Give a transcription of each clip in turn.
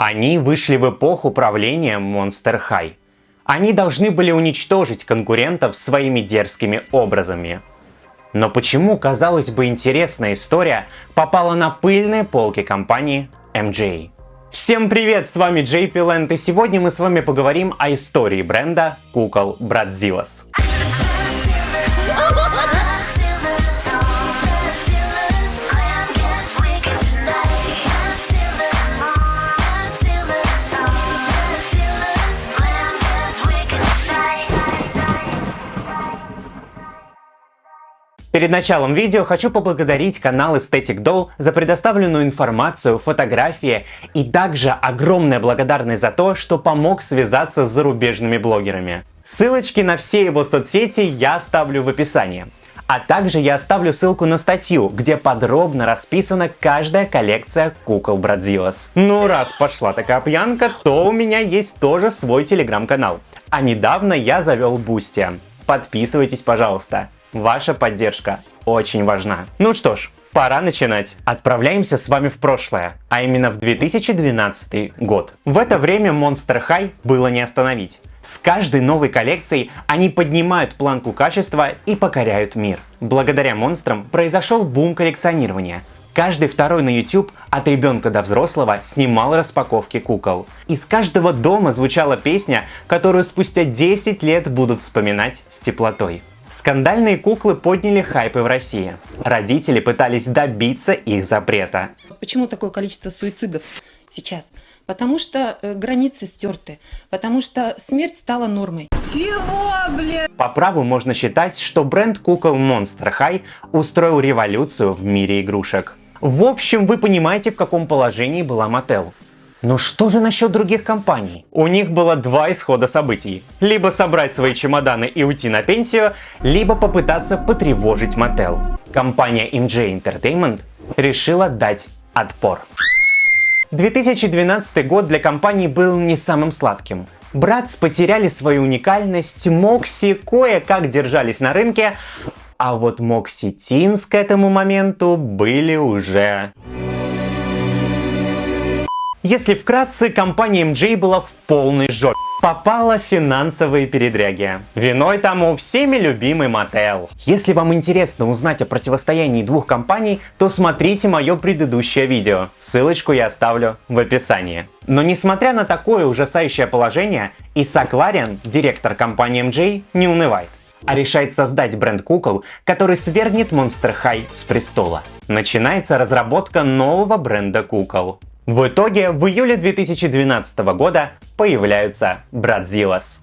Они вышли в эпоху правления Monster High. Они должны были уничтожить конкурентов своими дерзкими образами. Но почему, казалось бы, интересная история попала на пыльные полки компании MJ? Всем привет, с вами JP Land, и сегодня мы с вами поговорим о истории бренда кукол Bratzilla's. Перед началом видео хочу поблагодарить канал Aesthetic Doll за предоставленную информацию, фотографии и также огромная благодарность за то, что помог связаться с зарубежными блогерами. Ссылочки на все его соцсети я оставлю в описании. А также я оставлю ссылку на статью, где подробно расписана каждая коллекция кукол Bratzilla's. Ну раз пошла такая пьянка, то у меня есть тоже свой телеграм-канал. А недавно я завел Boosty. Подписывайтесь, пожалуйста. Ваша поддержка очень важна. Ну что ж, пора начинать. Отправляемся с вами в прошлое, а именно в 2012 год. В это время Monster High было не остановить. С каждой новой коллекцией они поднимают планку качества и покоряют мир. Благодаря монстрам произошел бум коллекционирования. Каждый второй на YouTube от ребенка до взрослого снимал распаковки кукол. Из каждого дома звучала песня, которую спустя 10 лет будут вспоминать с теплотой. Скандальные куклы подняли хайпы в России. Родители пытались добиться их запрета. Почему такое количество суицидов сейчас? Потому что границы стерты, потому что смерть стала нормой. Чего, блядь? По праву можно считать, что бренд кукол Monster High устроил революцию в мире игрушек. В общем, вы понимаете, в каком положении была Mattel. Но что же насчет других компаний? У них было два исхода событий. Либо собрать свои чемоданы и уйти на пенсию, либо попытаться потревожить Mattel. Компания MJ Entertainment решила дать отпор. 2012 год для компании был не самым сладким. Bratz потеряли свою уникальность, Moxie кое-как держались на рынке, а вот Moxie Teens к этому моменту были уже... Если вкратце, компания MJ была в полной жопе. Попала в финансовые передряги. Виной тому всеми любимый Mattel. Если вам интересно узнать о противостоянии двух компаний, то смотрите мое предыдущее видео. Ссылочку я оставлю в описании. Но несмотря на такое ужасающее положение, Исаак Лариан, директор компании MJ, не унывает, а решает создать бренд кукол, который свергнет Monster High с престола. Начинается разработка нового бренда кукол. В итоге, в июле 2012 года появляются Bratzilla's.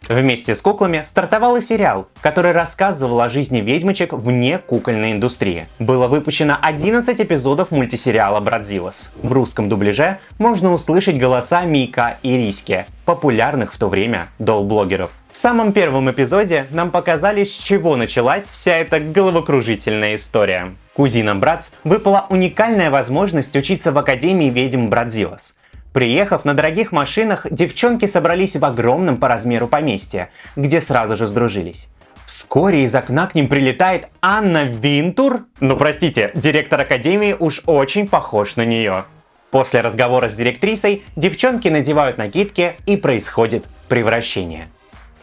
Вместе с куклами стартовал и сериал, который рассказывал о жизни ведьмочек вне кукольной индустрии. Было выпущено 11 эпизодов мультисериала Bratzilla's. В русском дубляже можно услышать голоса Мика и Риськи, популярных в то время долл-блогеров. В самом первом эпизоде нам показали, с чего началась вся эта головокружительная история. Кузинам Bratz выпала уникальная возможность учиться в Академии ведьм Bratzilla's. Приехав на дорогих машинах, девчонки собрались в огромном по размеру поместье, где сразу же сдружились. Вскоре из окна к ним прилетает Анна Винтур. Ну простите, директор академии уж очень похож на нее. После разговора с директрисой девчонки надевают накидки и происходит превращение.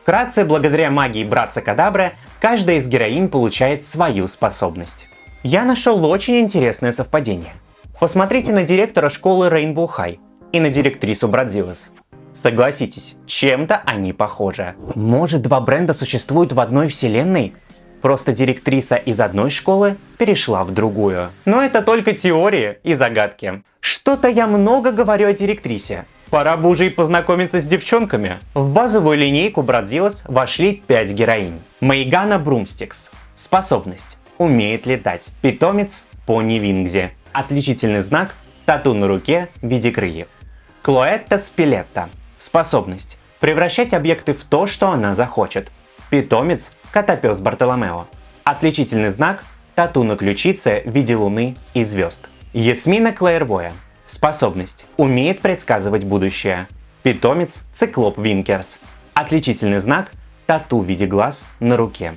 Вкратце, благодаря магии Братца Кадабры, каждая из героинь получает свою способность. Я нашел очень интересное совпадение. Посмотрите на директора школы Rainbow High и на директрису Bratzilla's. Согласитесь, чем-то они похожи. Может, два бренда существуют в одной вселенной? Просто директриса из одной школы перешла в другую. Но это только теории и загадки. Что-то я много говорю о директрисе. Пора бы уже и познакомиться с девчонками. В базовую линейку Bratzilla's вошли 5 героинь. Мейгана Брумстикс. Способность. Умеет летать. Питомец пони Вингзи. Отличительный знак. Тату на руке в виде крыльев. Клоэтта Спилетта. Способность. Превращать объекты в то, что она захочет. Питомец – котопес Бартоломео. Отличительный знак – тату на ключице в виде луны и звезд. Ясмина Клэрвоя. Способность – умеет предсказывать будущее. Питомец – циклоп Винкерс. Отличительный знак – тату в виде глаз на руке.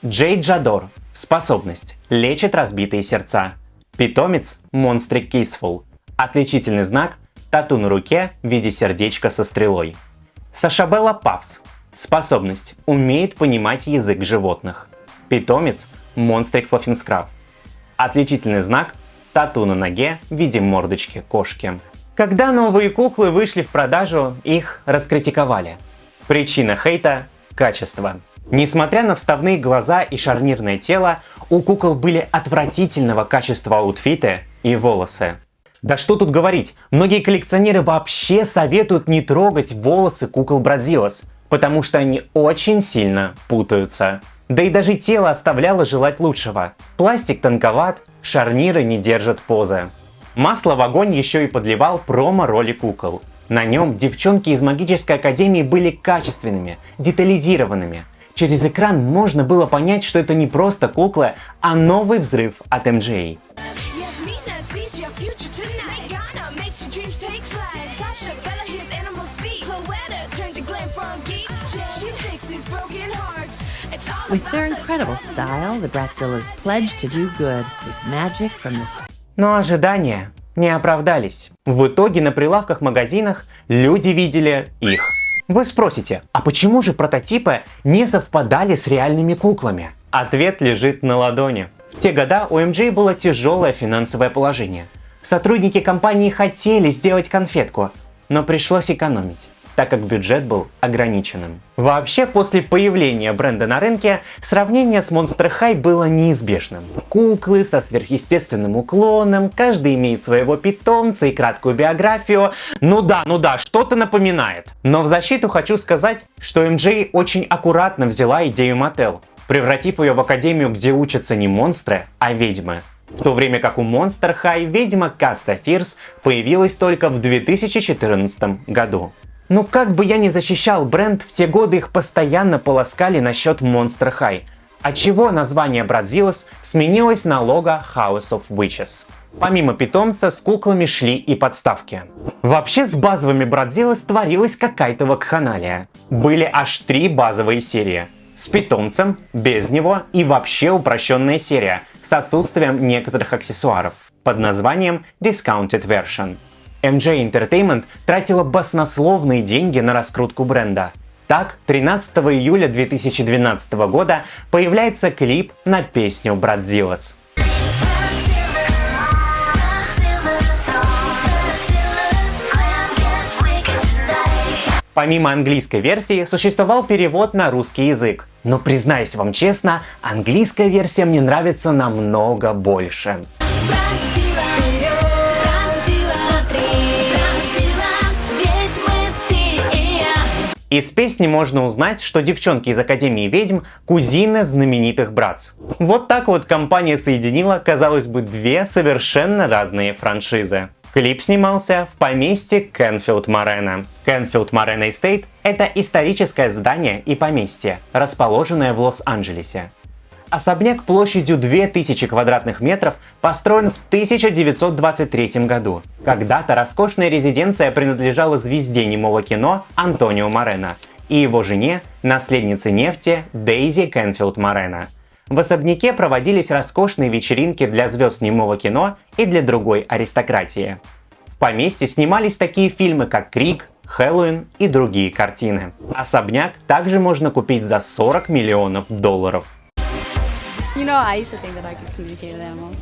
Джейд Джадор. Способность – лечит разбитые сердца. Питомец – монстрик Кисфул. Отличительный знак – тату на руке в виде сердечка со стрелой. Сашабелла Павс. Способность – умеет понимать язык животных. Питомец – монстрик Флаффинскраб. Отличительный знак – тату на ноге в виде мордочки кошки. Когда новые куклы вышли в продажу, их раскритиковали. Причина хейта – качество. Несмотря на вставные глаза и шарнирное тело, у кукол были отвратительного качества аутфиты и волосы. Да что тут говорить, многие коллекционеры вообще советуют не трогать волосы кукол Брадзиллас, потому что они очень сильно путаются. Да и даже тело оставляло желать лучшего. Пластик тонковат, шарниры не держат позы. Масло в огонь еще и подливал промо-роли кукол. На нем девчонки из Магической Академии были качественными, детализированными. Через экран можно было понять, что это не просто куклы, а новый взрыв от MJ. With their incredible style, the Bratzillas pledge to do good with magic from the... Но ожидания не оправдались. В итоге на прилавках магазинах люди видели их. Вы спросите, а почему же прототипы не совпадали с реальными куклами? Ответ лежит на ладони. В те года у MJ было тяжелое финансовое положение. Сотрудники компании хотели сделать конфетку, но пришлось экономить, так как бюджет был ограниченным. Вообще, после появления бренда на рынке, сравнение с Monster High было неизбежным. Куклы со сверхъестественным уклоном, каждый имеет своего питомца и краткую биографию. Ну да, что-то напоминает. Но в защиту хочу сказать, что MJ очень аккуратно взяла идею Mattel, превратив ее в академию, где учатся не монстры, а ведьмы. В то время как у Monster High ведьма Каста Фирс появилась только в 2014 году. Ну как бы я ни защищал бренд, в те годы их постоянно полоскали насчет Monster High, отчего название Bradзиллас сменилось на лого House of Witches. Помимо питомца, с куклами шли и подставки. Вообще с базовыми Bradзиллас творилась какая-то вакханалия. Были аж 3 базовые серии. С питомцем, без него и вообще упрощенная серия с отсутствием некоторых аксессуаров под названием Discounted Version. MJ Entertainment тратила баснословные деньги на раскрутку бренда. Так, 13 июля 2012 года появляется клип на песню Bradзиллас. Помимо английской версии, существовал перевод на русский язык. Но признаюсь вам честно, английская версия мне нравится намного больше. Из песни можно узнать, что девчонки из Академии ведьм – кузины знаменитых Братц. Вот так вот компания соединила, казалось бы, 2 совершенно разные франшизы. Клип снимался в поместье Кенфилд Морена. Кенфилд Морена Эстейт – это историческое здание и поместье, расположенное в Лос-Анджелесе. Особняк площадью 2000 квадратных метров построен в 1923 году. Когда-то роскошная резиденция принадлежала звезде немого кино Антонио Морена и его жене, наследнице нефти Дейзи Кенфилд Морена. В особняке проводились роскошные вечеринки для звезд немого кино и для другой аристократии. В поместье снимались такие фильмы, как «Крик», «Хэллоуин» и другие картины. Особняк также можно купить за $40 миллионов. You know, I used to think that I could communicate with animals.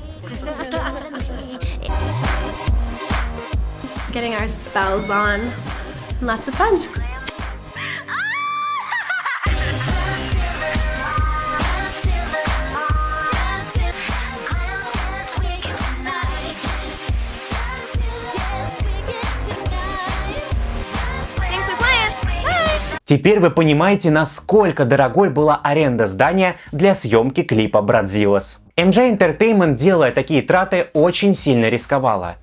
Getting our spells on. Lots of fun. Thanks for playing. Bye. Теперь вы понимаете, насколько дорогой была аренда здания для съемки клипа Bradзиллас. MJ Entertainment, делая такие траты, очень сильно рисковала.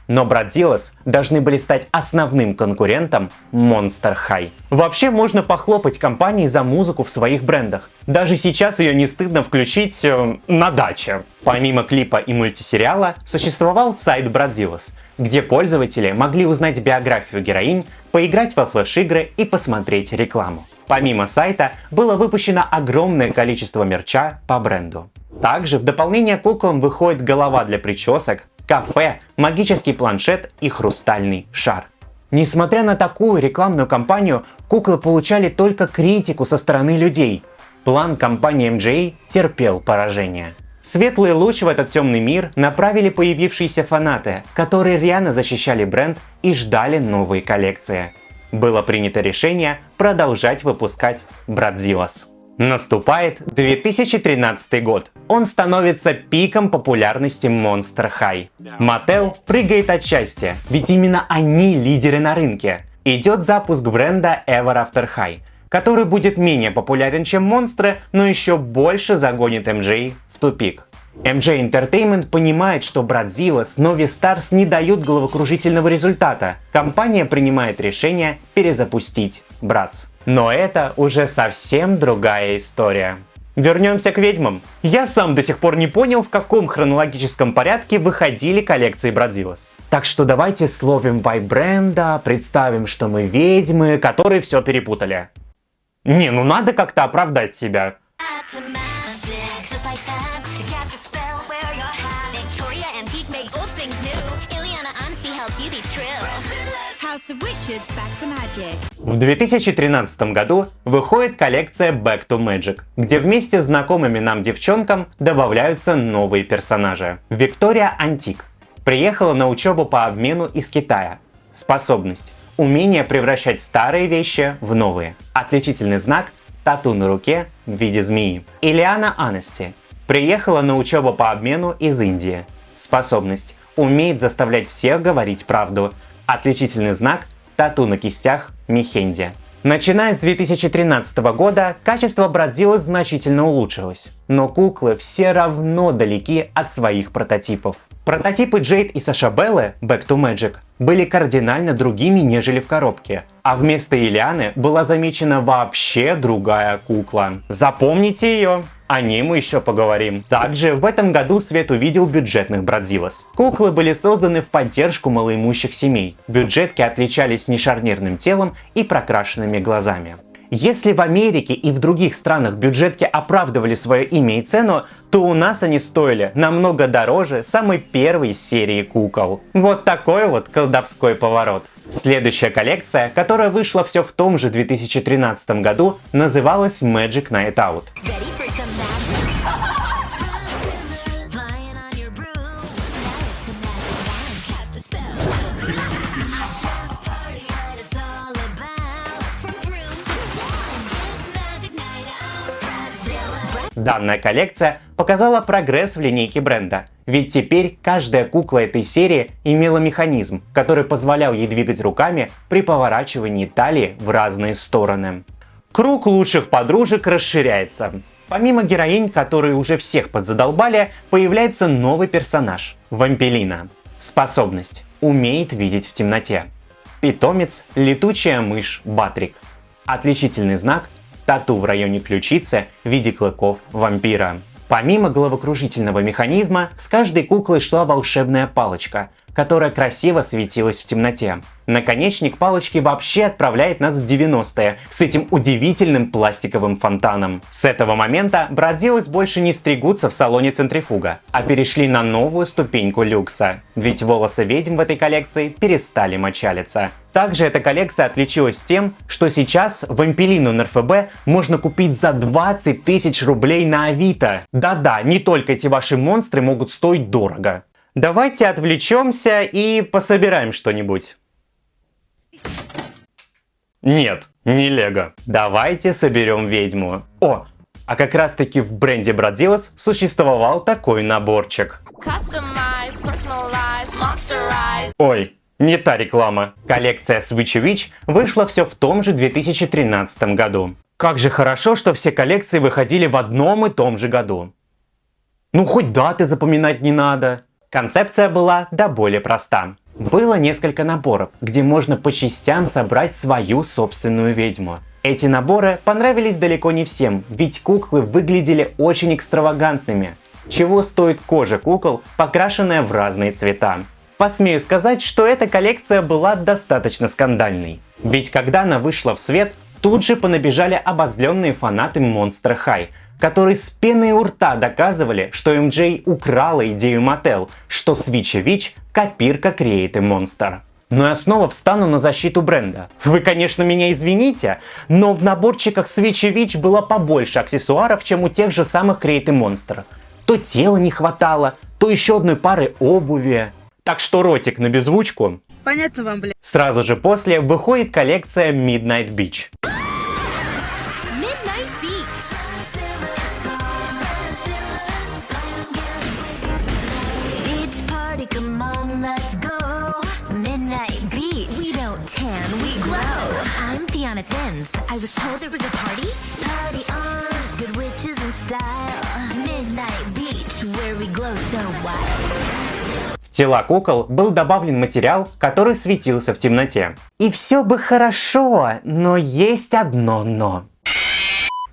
Но Bratzilla's должны были стать основным конкурентом Monster High. Вообще можно похлопать компании за музыку в своих брендах. Даже сейчас ее не стыдно включить на даче. Помимо клипа и мультисериала существовал сайт Bratzilla's, где пользователи могли узнать биографию героинь, поиграть во флеш-игры и посмотреть рекламу. Помимо сайта было выпущено огромное количество мерча по бренду. Также в дополнение к куклам выходит голова для причесок, кафе, магический планшет и хрустальный шар. Несмотря на такую рекламную кампанию, куклы получали только критику со стороны людей. План компании MJ терпел поражение. Светлый луч в этот темный мир направили появившиеся фанаты, которые рьяно защищали бренд и ждали новые коллекции. Было принято решение продолжать выпускать Bratzilla's. Наступает 2013 год. Он становится пиком популярности Monster High. Mattel прыгает от счастья, ведь именно они лидеры на рынке. Идет запуск бренда Ever After High, который будет менее популярен, чем монстры, но еще больше загонит MJ в тупик. MJ Entertainment понимает, что Bratzilla's, Novi Stars не дают головокружительного результата. Компания принимает решение перезапустить Bratz. Но это уже совсем другая история. Вернемся к ведьмам. Я сам до сих пор не понял, в каком хронологическом порядке выходили коллекции Bratzilla's. Так что давайте словим вайб бренда, представим, что мы ведьмы, которые все перепутали. Не, ну надо как-то оправдать себя. В 2013 году выходит коллекция Back to Magic, где вместе с знакомыми нам девчонкам добавляются новые персонажи. Виктория Антик приехала на учебу по обмену из Китая. Способность – умение превращать старые вещи в новые. Отличительный знак – тату на руке в виде змеи. Ильяна Анасти приехала на учебу по обмену из Индии. Способность – умеет заставлять всех говорить правду. Отличительный знак – тату на кистях Мехенди. Начиная с 2013 года качество Bratzilla's значительно улучшилось, но куклы все равно далеки от своих прототипов. Прототипы Джейд и Саша Беллы Back to Magic были кардинально другими, нежели в коробке, а вместо Ильяны была замечена вообще другая кукла. Запомните ее! О ней мы еще поговорим. Также в этом году свет увидел бюджетных Bratzilla's. Куклы были созданы в поддержку малоимущих семей. Бюджетки отличались нешарнирным телом и прокрашенными глазами. Если в Америке и в других странах бюджетки оправдывали свое имя и цену, то у нас они стоили намного дороже самой первой серии кукол. Вот такой вот колдовской поворот. Следующая коллекция, которая вышла все в том же 2013 году, называлась Magic Night Out. Данная коллекция показала прогресс в линейке бренда, ведь теперь каждая кукла этой серии имела механизм, который позволял ей двигать руками при поворачивании талии в разные стороны. Круг лучших подружек расширяется. Помимо героинь, которые уже всех подзадолбали, появляется новый персонаж – Вампелина. Способность – умеет видеть в темноте. Питомец – летучая мышь Батрик. Отличительный знак – тату в районе ключицы в виде клыков вампира. Помимо головокружительного механизма, с каждой куклой шла волшебная палочка, которая красиво светилась в темноте. Наконечник палочки вообще отправляет нас в 90-е с этим удивительным пластиковым фонтаном. С этого момента Bratzilla's больше не стригутся в салоне центрифуга, а перешли на новую ступеньку люкса, ведь волосы ведьм в этой коллекции перестали мочалиться. Также эта коллекция отличилась тем, что сейчас Вампелину на РФБ можно купить за 20 тысяч рублей на Авито. Да-да, не только эти ваши монстры могут стоить дорого. Давайте отвлечемся и пособираем что-нибудь. Нет, не Лего. Давайте соберем ведьму. О, а как раз таки в бренде Bratzilla's существовал такой наборчик. Customize, personalize, monsterize. Ой, не та реклама. Коллекция Switchy Witch вышла все в том же 2013 году. Как же хорошо, что все коллекции выходили в одном и том же году. Ну хоть даты запоминать не надо. Концепция была до боли проста. Было несколько наборов, где можно по частям собрать свою собственную ведьму. Эти наборы понравились далеко не всем, ведь куклы выглядели очень экстравагантными. Чего стоит кожа кукол, покрашенная в разные цвета. Посмею сказать, что эта коллекция была достаточно скандальной. Ведь когда она вышла в свет, тут же понабежали обозленные фанаты Monster High, которые с пеной у рта доказывали, что MJ украла идею Mattel, что Switch Witch – копирка Create a Monster. Но я снова встану на защиту бренда. Вы, конечно, меня извините, но в наборчиках Switch Witch было побольше аксессуаров, чем у тех же самых Create a Monster. То тела не хватало, то еще одной пары обуви. Так что ротик на беззвучку. Понятно вам, блядь. Сразу же после выходит коллекция Midnight Beach. Midnight Beach. Beach party, come on, let's go. Midnight Beach. We don't tan, we glow. I'm Fiona Thins. I was told there was a party. Party on, good witches in style. Midnight Beach, where we glow so wild. В тела кукол был добавлен материал, который светился в темноте. И все бы хорошо, но есть одно но.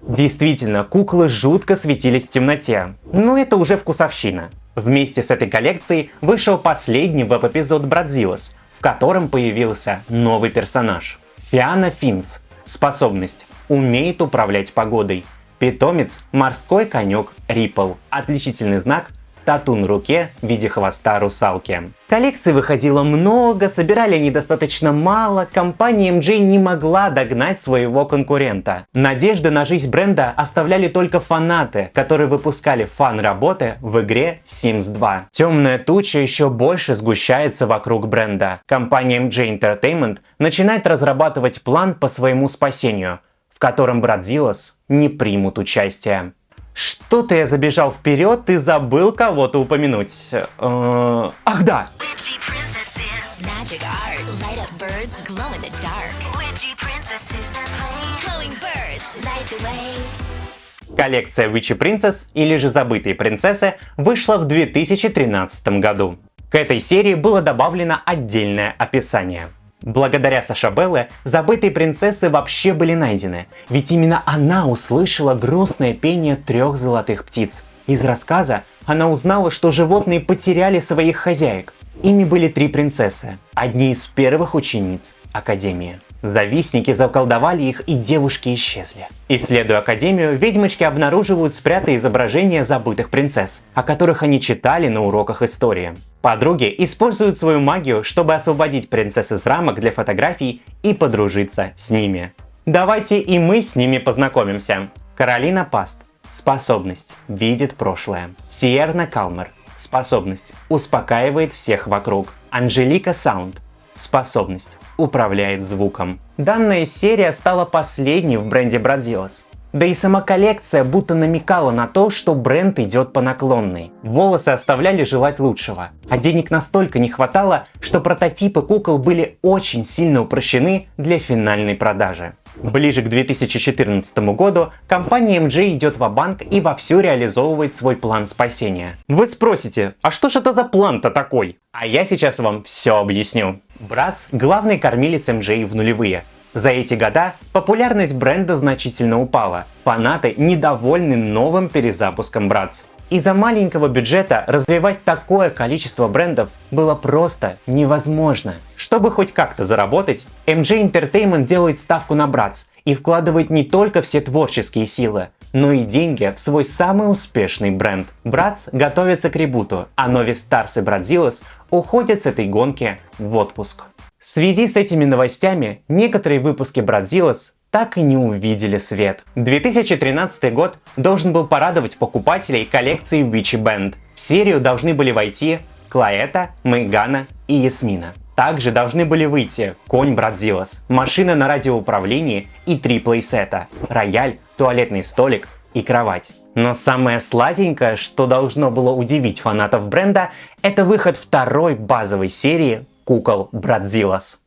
Действительно, куклы жутко светились в темноте. Но это уже вкусовщина. Вместе с этой коллекцией вышел последний веб-эпизод Bratzilla's, в котором появился новый персонаж. Фиона Финс. Способность. Умеет управлять погодой. Питомец – морской конек Риппл. Отличительный знак – тату на руке в виде хвоста русалки. Коллекций выходило много, собирали они достаточно мало, компания MJ не могла догнать своего конкурента. Надежды на жизнь бренда оставляли только фанаты, которые выпускали фан-работы в игре Sims 2. Темная туча еще больше сгущается вокруг бренда. Компания MJ Entertainment начинает разрабатывать план по своему спасению, в котором Bratzilla's не примут участие. Что-то я забежал вперед и забыл кого-то упомянуть. Ах да! Witchy princesses, magic art, light up birds, glow in the dark. Witchy princesses are playing, glowing birds, light the way. Коллекция Witchy Princess, или же Забытые принцессы, вышла в 2013 году. К этой серии было добавлено отдельное описание. Благодаря Сашабелле забытые принцессы вообще были найдены, ведь именно она услышала грустное пение 3 золотых птиц. Из рассказа она узнала, что животные потеряли своих хозяек. Ими были 3 принцессы, одни из первых учениц Академии. Завистники заколдовали их, и девушки исчезли. Исследуя Академию, ведьмочки обнаруживают спрятанные изображения забытых принцесс, о которых они читали на уроках истории. Подруги используют свою магию, чтобы освободить принцесс из рамок для фотографий и подружиться с ними. Давайте и мы с ними познакомимся. Каролина Паст. Способность. Видит прошлое. Сиерна Калмер. Способность. Успокаивает всех вокруг. Анжелика Саунд. Способность. Управляет звуком. Данная серия стала последней в бренде Bratzilla's. Да и сама коллекция будто намекала на то, что бренд идет по наклонной. Волосы оставляли желать лучшего, а денег настолько не хватало, что прототипы кукол были очень сильно упрощены для финальной продажи. Ближе к 2014 году компания MJ идет ва-банк и вовсю реализовывает свой план спасения. Вы спросите, а что ж это за план-то такой? А я сейчас вам все объясню. Bratz – главный кормилец MJ в нулевые. За эти года популярность бренда значительно упала. Фанаты недовольны новым перезапуском Bratz. Из-за маленького бюджета развивать такое количество брендов было просто невозможно. Чтобы хоть как-то заработать, MJ Entertainment делает ставку на Bratz и вкладывает не только все творческие силы, но и деньги в свой самый успешный бренд. Bratz готовится к ребуту, а Novi Stars и Bratzilla's уходят с этой гонки в отпуск. В связи с этими новостями некоторые выпуски Bratzilla's так и не увидели свет. 2013 год должен был порадовать покупателей коллекции Witchy Band. В серию должны были войти Клоэта, Мейгана и Ясмина. Также должны были выйти конь Bratzilla's, машина на радиоуправлении и 3 плейсета, рояль, туалетный столик и кровать. Но самое сладенькое, что должно было удивить фанатов бренда, это выход второй базовой серии кукол Bratzilla's.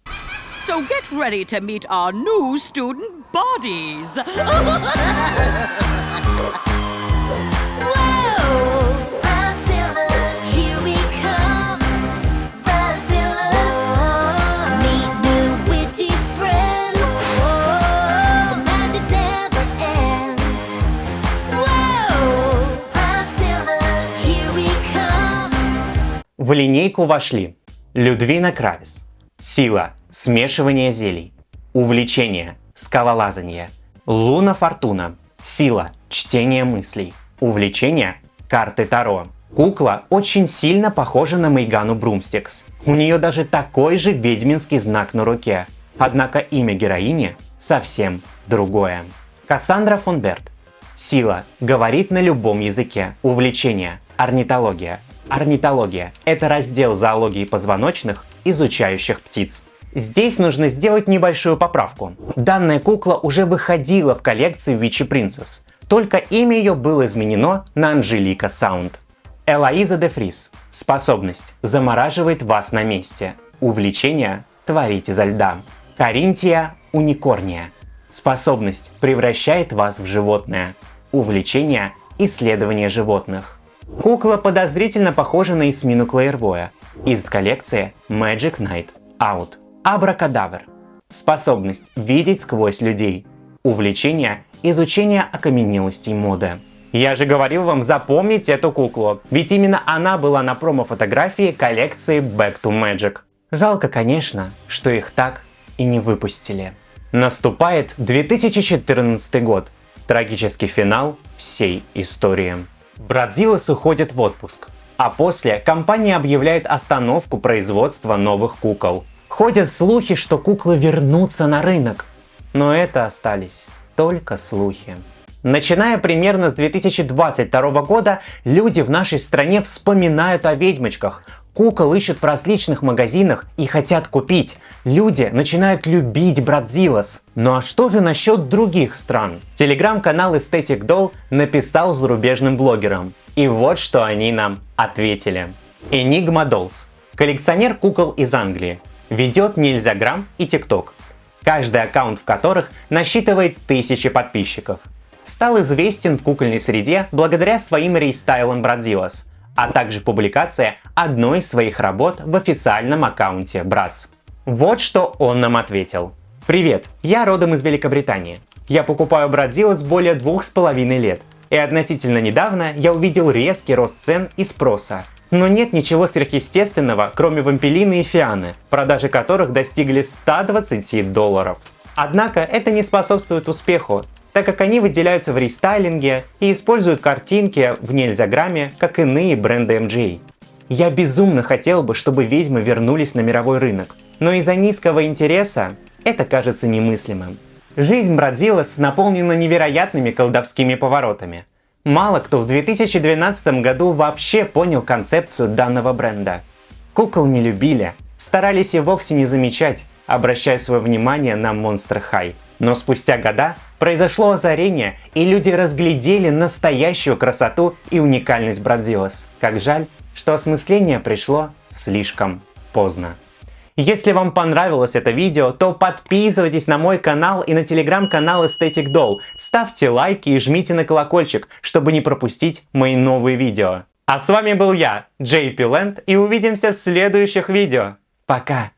So get ready to meet our new student bodies. Whoa! Bratzilla's, here we come. Bratzilla's, В линейку вошли Людвина Кравис, сила, смешивание зелий, увлечение, скалолазание, Луна Фортуна, сила, чтение мыслей, увлечение, карты Таро. Кукла очень сильно похожа на Мейгану Брумстикс. У нее даже такой же ведьминский знак на руке. Однако имя героини совсем другое. Кассандра фон Берт. Сила. Говорит на любом языке. Увлечение. Орнитология. Орнитология – это раздел зоологии позвоночных, изучающих птиц. Здесь нужно сделать небольшую поправку. Данная кукла уже выходила в коллекции Witchy Princess, только имя ее было изменено на Анжелика Саунд. Элоиза де Фрис. Способность замораживает вас на месте. Увлечение творить изо льда. Каринтия уникорния. Способность превращает вас в животное. Увлечение исследование животных. Кукла подозрительно похожа на Эсмину Клейрвоя из коллекции Magic Night Out. Абракадавр. Способность видеть сквозь людей. Увлечение изучение окаменелостей моды. Я же говорил вам запомнить эту куклу, ведь именно она была на промо-фотографии коллекции Back to Magic. Жалко, конечно, что их так и не выпустили. Наступает 2014 год. Трагический финал всей истории. Брадзиллас уходит в отпуск, а после компания объявляет остановку производства новых кукол. Ходят слухи, что куклы вернутся на рынок, но это остались только слухи. Начиная примерно с 2022 года, люди в нашей стране вспоминают о ведьмочках. Кукол ищут в различных магазинах и хотят купить. Люди начинают любить Брадзиллас. Ну а что же насчет других стран? Телеграм-канал Aesthetic Doll написал зарубежным блогерам. И вот что они нам ответили. Enigma Dolls. Коллекционер кукол из Англии. Ведет Нельзяграм и ТикТок. Каждый аккаунт в которых насчитывает тысячи подписчиков. Стал известен в кукольной среде благодаря своим рестайлам Брадзиллас, а также публикация одной из своих работ в официальном аккаунте Bratz. Вот что он нам ответил. Привет, я родом из Великобритании. Я покупаю Брадзиллас более 2,5 лет. И относительно недавно я увидел резкий рост цен и спроса. Но нет ничего сверхъестественного, кроме Вампелины и Фианы, продажи которых достигли $120. Однако это не способствует успеху, так как они выделяются в рестайлинге и используют картинки в Нельзяграме, как иные бренды MGA. Я безумно хотел бы, чтобы ведьмы вернулись на мировой рынок, но из-за низкого интереса это кажется немыслимым. Жизнь Брадзиллас наполнена невероятными колдовскими поворотами. Мало кто в 2012 году вообще понял концепцию данного бренда. Кукол не любили, старались и вовсе не замечать, обращая свое внимание на Monster High. Но спустя года произошло озарение, и люди разглядели настоящую красоту и уникальность Брадзиллас. Как жаль, что осмысление пришло слишком поздно. Если вам понравилось это видео, то подписывайтесь на мой канал и на телеграм-канал Aesthetic Doll, ставьте лайки и жмите на колокольчик, чтобы не пропустить мои новые видео. А с вами был я, JP Land, и увидимся в следующих видео. Пока!